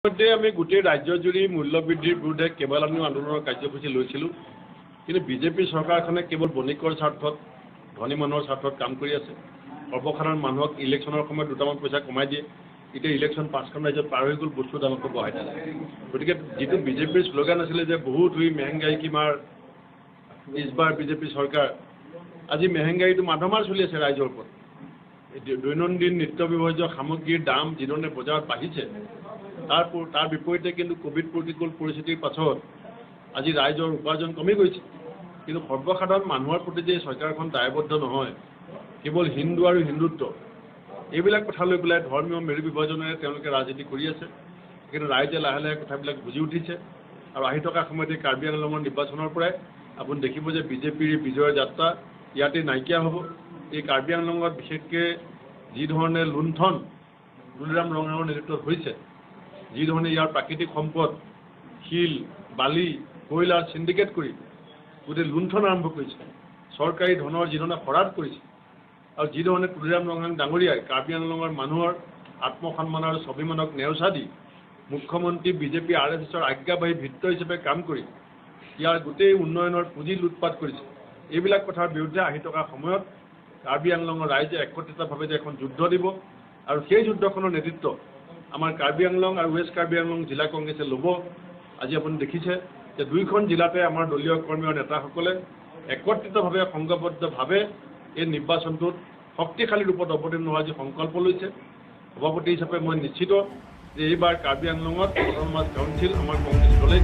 মধ্যে আমি গোটেই ৰাজ্যজুৰি মূল্যবৃদ্ধিৰ বিৰুদ্ধে কেৱল আমি আন্দোলনৰ কাৰ্যসূচী লৈছিলোঁ, কিন্তু বিজেপি চৰকাৰখনে কেৱল বণিকৰ স্বাৰ্থত ধনী মানুহৰ স্বাৰ্থত কাম কৰি আছে। সৰ্বসাধাৰণ মানুহক ইলেকশ্যনৰ সময়ত দুটামান পইচা কমাই দিয়ে, এতিয়া ইলেকশ্যন 5খন ৰাজ্যত পাৰ হৈ গ'ল, বস্তুৰ দামটো বঢ়াই দিলে। গতিকে যিটো বিজেপিৰ শ্লোগান আছিলে যে বহুত হুই মেহংগাই কি মাৰ, ইছবাৰ বিজেপি চৰকাৰ, আজি মেহংগাইটো মাধমাৰ চলি আছে ৰাইজৰ ওপৰত। দৈনন্দিন নিত্য ব্যৱহাৰ্য সামগ্ৰীৰ দাম যিধৰণে বজাৰত বাঢ়িছে, তাৰ বিপৰীতে কিন্তু কোভিড প্ৰতিকূল পৰিস্থিতিৰ পাছত আজি ৰাইজৰ উপাৰ্জন কমি গৈছে। কিন্তু সৰ্বসাধাৰণ মানুহৰ প্ৰতি যে চৰকাৰখন দায়বদ্ধ নহয়, কেৱল হিন্দু আৰু হিন্দুত্ব এইবিলাক কথা লৈ পেলাই ধৰ্মীয় মেৰু বিভাজনেৰে তেওঁলোকে ৰাজনীতি কৰি আছে। কিন্তু ৰাইজে লাহে লাহে কথাবিলাক বুজি উঠিছে আৰু আহি থকা সময়ত এই কাৰ্বি আংলঙৰ নিৰ্বাচনৰ পৰাই আপুনি দেখিব যে বিজেপিৰ বিজয়ৰ যাত্ৰা ইয়াতে নাইকিয়া হ'ব। এই কাৰ্বি আংলঙত বিশেষকৈ যি ধৰণে লুণ্ঠন তুলিৰাম ৰঙাঙৰ নেতৃত্বত হৈছে, যি ধৰণে ইয়াৰ প্ৰাকৃতিক সম্পদ শিল বালি কয়লাৰ চিণ্ডিকেট কৰি গোটেই লুণ্ঠন আৰম্ভ কৰিছে, চৰকাৰী ধনৰ যিধৰণে শৰাধ কৰিছে, আৰু যি ধৰণে তুলিৰাম ৰঙাং ডাঙৰীয়াই কাৰ্বি আংলঙৰ মানুহৰ আত্মসন্মান আৰু স্বাভিমানক নেওচা দি মুখ্যমন্ত্ৰী বিজেপি RSSৰ আজ্ঞাবাহী ভিত্ত হিচাপে কাম কৰি ইয়াৰ গোটেই উন্নয়নৰ পুঁজি লুটপাট কৰিছে। এইবিলাক কথাৰ বিৰুদ্ধে আহি থকা সময়ত কাৰ্বি আংলঙৰ ৰাইজে একত্ৰিতভাৱে যে এখন যুদ্ধ দিব আৰু সেই যুদ্ধখনৰ নেতৃত্ব আমাৰ কাৰ্বি আংলং আৰু ৱেষ্ট কাৰ্বি আংলং জিলা কংগ্ৰেছে ল'ব। আজি আপুনি দেখিছে যে দুইখন জিলাতে আমাৰ দলীয় কৰ্মী আৰু নেতাসকলে একত্ৰিতভাৱে সংঘবদ্ধভাৱে এই নিৰ্বাচনটোত শক্তিশালী ৰূপত অৱতীৰ্ণ হোৱাৰ যি সংকল্প লৈছে, সভাপতি হিচাপে মই নিশ্চিত যে এইবাৰ কাৰ্বি আংলঙত অট'নমাছ কাউন্সিল আমাৰ কংগ্ৰেছ দলেই